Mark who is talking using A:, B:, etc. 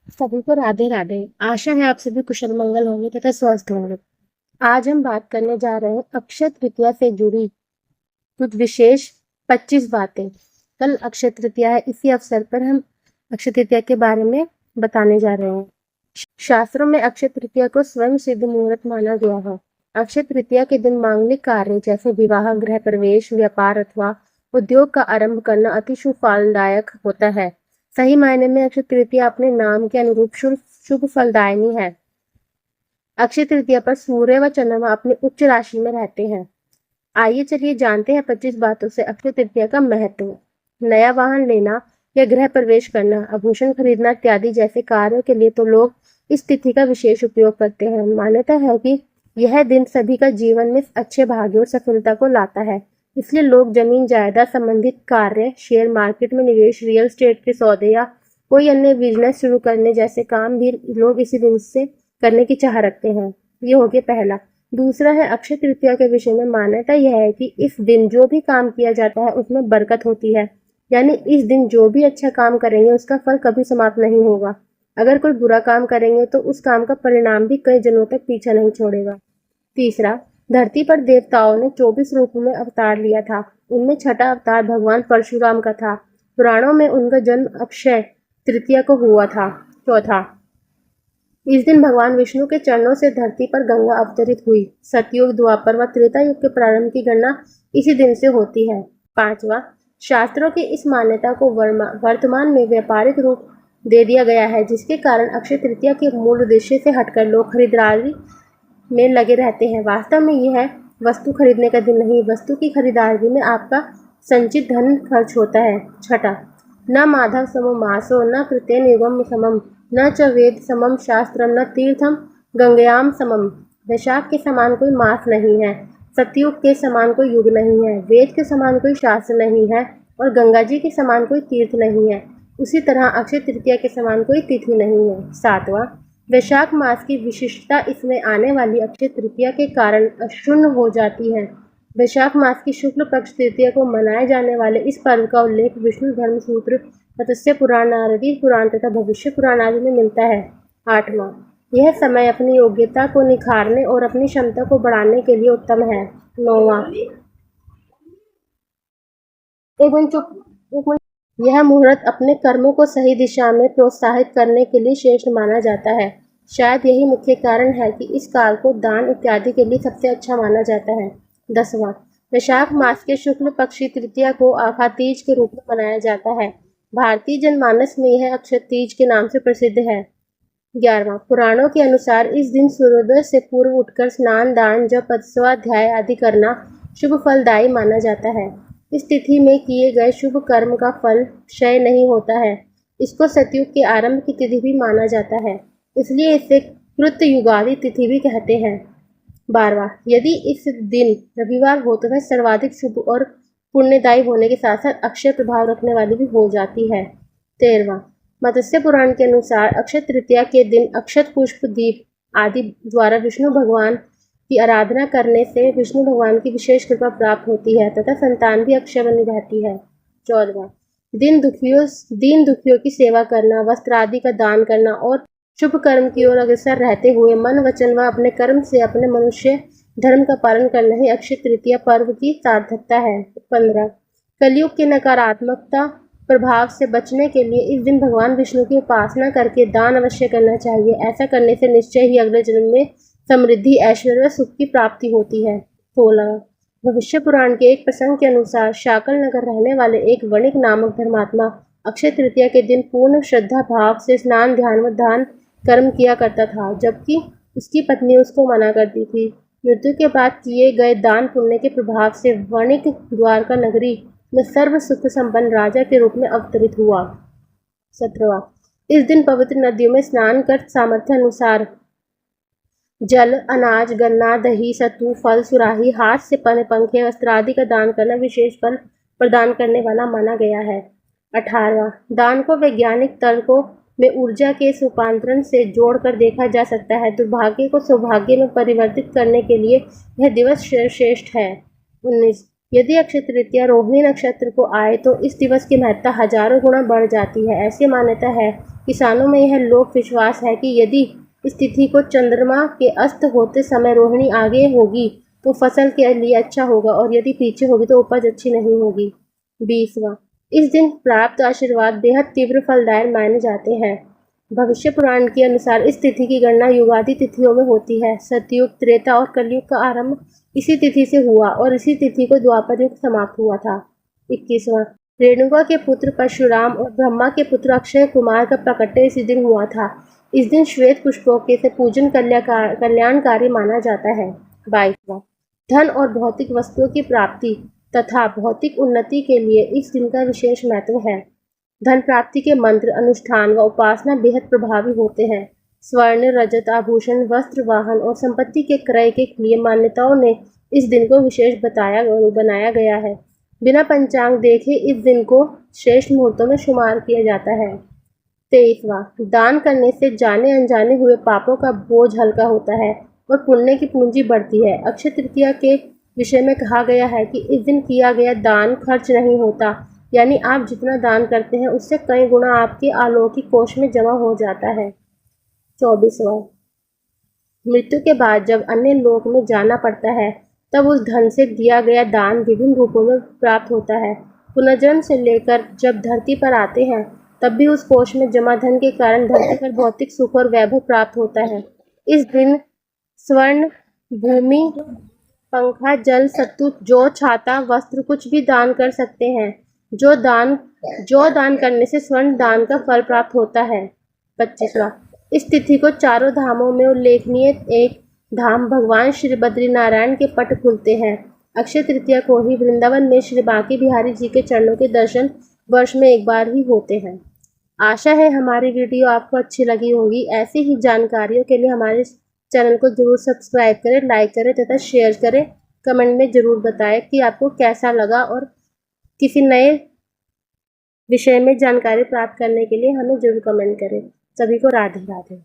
A: सभी को राधे राधे। आशा है आप सभी कुशल मंगल होंगे तथा स्वस्थ होंगे। आज हम बात करने जा रहे हैं अक्षय तृतीया से जुड़ी कुछ विशेष 25 बातें। कल अक्षय तृतीया है, इसी अवसर पर हम अक्षय तृतीया के बारे में बताने जा रहे हैं। शास्त्रों में अक्षय तृतीया को स्वयं सिद्ध मुहूर्त माना गया है। अक्षय तृतीया के दिन मांगलिक कार्य जैसे विवाह, गृह प्रवेश, व्यापार अथवा उद्योग का आरंभ करना अति शुभ फलदायक होता है। सही मायने में अक्षय तृतीया अपने नाम के अनुरूप शुभ शुभ फलदायिनी है। अक्षय तृतीया पर सूर्य व चंद्रमा अपनी उच्च राशि में रहते हैं। आइए चलिए जानते हैं 25 बातों से अक्षय तृतीया का महत्व। नया वाहन लेना या गृह प्रवेश करना, आभूषण खरीदना इत्यादि जैसे कार्यों के लिए तो लोग इस तिथि का विशेष उपयोग करते हैं। मान्यता है कि यह दिन सभी का जीवन में अच्छे भाग्य और सफलता को लाता है। इसलिए लोग जमीन जायदाद संबंधित कार्य, शेयर मार्केट में निवेश, रियल एस्टेट के सौदे या कोई अन्य बिजनेस शुरू करने जैसे काम भी लोग इसी दिन से करने की चाह रखते हैं। ये हो गया पहला। दूसरा है अक्षय तृतीया के विषय में मान्यता यह है कि इस दिन जो भी काम किया जाता है उसमें बरकत होती है। यानी इस दिन जो भी अच्छा काम करेंगे उसका फल कभी समाप्त नहीं होगा। अगर कोई बुरा काम करेंगे तो उस काम का परिणाम भी कई जन्मों तक पीछा नहीं छोड़ेगा। तीसरा, धरती पर देवताओं ने 24 रूपों में अवतार लिया था। उनमें छठा अवतार भगवान परशुराम का था। पुराणों में उनका जन्म अक्षय तृतीया को हुआ था। चौथा, इस दिन भगवान विष्णु के चरणों से धरती पर गंगा अवतरित हुई। सतयुग, द्वापर व त्रेता युग के प्रारंभ की गणना इसी दिन से होती है। पांचवा, शास्त्रों की इस मान्यता को वर्तमान में व्यापारिक रूप दे दिया गया है, जिसके कारण अक्षय तृतीया के मूल उद्देश्य से हटकर लोग खरीदारी में लगे रहते हैं। वास्तव में यह वस्तु खरीदने का दिन नहीं, वस्तु की खरीदारी में आपका संचित धन खर्च होता है। छठा, न माधव समो मासो न कृतेन युगम समम न च वेद समम शास्त्रम न तीर्थम गंगयाम समम। वैशाख के समान कोई मास नहीं है, सतयुग के समान कोई युग नहीं है, वेद के समान कोई शास्त्र नहीं है और गंगा जी के समान कोई तीर्थ नहीं है। उसी तरह अक्षय तृतीया के समान कोई तिथि नहीं है। सातवां, वैशाख मास की विशिष्टता इसमें आने वाली अक्षय तृतीया के कारण अक्षुण्ण हो जाती है। वैशाख मास की शुक्ल पक्ष तृतीया को मनाए जाने वाले इस पर्व का उल्लेख विष्णु धर्म सूत्र, मत्स्य पुराण, नारदी पुराण तथा भविष्य पुराण आदि में मिलता है। आठवां, यह समय अपनी योग्यता को निखारने और अपनी क्षमता को बढ़ाने के लिए उत्तम है। नौवां, एक मिनट चुप, एक मिनट। यह मुहूर्त अपने कर्मों को सही दिशा में प्रोत्साहित करने के लिए श्रेष्ठ माना जाता है। शायद यही मुख्य कारण है कि इस काल को दान इत्यादि के लिए सबसे अच्छा माना जाता है। 10वां, वैशाख मास के शुक्ल पक्षी तृतीया को आखा तीज के रूप में मनाया जाता है। भारतीय जनमानस में यह अक्षय तीज के नाम से प्रसिद्ध है। 11वां, पुराणों के अनुसार इस दिन सूर्योदय से पूर्व उठकर स्नान, दान, जप, स्वाध्याय आदि करना शुभ फलदायी माना जाता है। इस तिथि में किए गए शुभ कर्म का फल क्षय नहीं होता है। इसको सतयुग के आरंभ की तिथि भी माना जाता है, इसलिए इसे कृत युगादि तिथि भी कहते हैं। 12वां, यदि इस दिन रविवार हो तो वह सर्वाधिक शुभ और पुण्यदायी होने के साथ साथ अक्षय प्रभाव रखने वाली भी हो जाती है। 13वां, मत्स्य पुराण के अनुसार अक्षय तृतीया के दिन अक्षत पुष्प, दीप आदि द्वारा विष्णु भगवान की आराधना करने से विष्णु भगवान की विशेष कृपा प्राप्त होती है तथा संतान भी अक्षय बनी रहती है। 14वां, दीन दुखियों की सेवा करना, वस्त्र आदि का दान करना और शुभ कर्म की ओर अग्रसर रहते हुए मन, वचन व अपने कर्म से अपने मनुष्य धर्म का पालन करना ही अक्षय तृतीया पर्व की सार्थकता है। 15, कलयुग की नकारात्मकता प्रभाव से बचने के लिए इस दिन भगवान विष्णु की उपासना करके दान अवश्य करना चाहिए। ऐसा करने से निश्चय ही अगले जन्म में समृद्धि, ऐश्वर्य व सुख की प्राप्ति होती है। 16, भविष्य पुराण के एक प्रसंग के अनुसार शाकल नगर रहने वाले एक वणिक नामक धर्मात्मा अक्षय तृतीया के दिन पूर्ण श्रद्धा भाव से स्नान, ध्यान व दान कर्म किया करता था, जबकि उसकी पत्नी उसको मना करती थी। मृत्यु के बाद किए गए दान पुण्य के प्रभाव से वणिक द्वारका नगरी में सर्व सुख संपन्न राजा के रूप में अवतरित हुआ। 17वां, इस दिन पवित्र नदियों में स्नान कर सामर्थ्य अनुसार जल, अनाज, गन्ना, दही, सत्तू, फल, सुराही, हाथ से बने पंखे, वस्त्र आदि का दान करना विशेष फल प्रदान करने वाला माना गया है। 18वां, दान को वैज्ञानिक तर्कों में ऊर्जा के रूपांतरण से जोड़कर देखा जा सकता है। दुर्भाग्य को सौभाग्य में परिवर्तित करने के लिए यह दिवस श्रेष्ठ है। 19, यदि अक्षय तृतीया रोहिणी नक्षत्र को आए तो इस दिवस की महत्ता हजारों गुना बढ़ जाती है। ऐसी मान्यता है, किसानों में यह लोक विश्वास है कि यदि इस तिथि को चंद्रमा के अस्त होते समय रोहिणी आगे होगी तो फसल के लिए अच्छा होगा और यदि पीछे होगी तो उपज अच्छी नहीं होगी। 20वां, इस दिन प्राप्त आशीर्वाद बेहद तीव्र फलदायक माने जाते हैं। भविष्य पुराण के अनुसार इस तिथि की गणना युगादि तिथियों में होती है। सतयुग, त्रेता और कलयुग का आरंभ इसी तिथि से हुआ और इसी तिथि को द्वापर युग समाप्त हुआ था। 21वां, रेणुका के पुत्र परशुराम और ब्रह्मा के पुत्र अक्षय कुमार का प्रकट्य इसी दिन हुआ था। इस दिन श्वेत पुष्पों के से पूजन कल्याणकारी माना जाता है। 22वां, धन और भौतिक वस्तुओं की प्राप्ति तथा भौतिक उन्नति के लिए इस दिन का विशेष महत्व है। धन प्राप्ति के मंत्र, अनुष्ठान व उपासना बेहद प्रभावी होते हैं। स्वर्ण, रजत, आभूषण, वस्त्र, वाहन और संपत्ति के क्रय के लिए मान्यताओं ने इस दिन को विशेष बनाया गया है। बिना पंचांग देखे इस दिन को श्रेष्ठ मुहूर्तों में शुमार किया जाता है। 23वां, दान करने से जाने अनजाने हुए पापों का बोझ हल्का होता है और पुण्य की पूंजी बढ़ती है। अक्षय तृतीया के विषय में कहा गया है कि इस दिन किया गया दान खर्च नहीं होता, यानी आप जितना दान करते हैं उससे कई गुना आपके अलौकिक कोष में जमा हो जाता है। 24वां, मृत्यु के बाद जब अन्य लोक में जाना पड़ता है तब उस धन से दिया गया दान विभिन्न रूपों में प्राप्त होता है। पुनर्जन्म से लेकर जब धरती पर आते हैं तब भी उस कोष में जमा धन के कारण धरती पर भौतिक सुख और वैभव प्राप्त होता है। इस दिन स्वर्ण, भूमि, पंखा, जल, सत्तू, जौ, छाता, वस्त्र कुछ भी दान कर सकते हैं। जो दान करने से स्वर्ण दान का फल प्राप्त होता है। 25वां, इस तिथि को चारों धामों में उल्लेखनीय एक धाम भगवान श्री बद्रीनारायण के पट खुलते हैं। अक्षय तृतीया को ही वृंदावन में श्री बांके बिहारी जी के चरणों के दर्शन वर्ष में एक बार ही होते हैं। आशा है हमारी वीडियो आपको अच्छी लगी होगी। ऐसी ही जानकारियों के लिए हमारे चैनल को जरूर सब्सक्राइब करें, लाइक करें तथा शेयर करें। कमेंट में जरूर बताएं कि आपको कैसा लगा और किसी नए विषय में जानकारी प्राप्त करने के लिए हमें जरूर कमेंट करें। सभी को राधे राधे।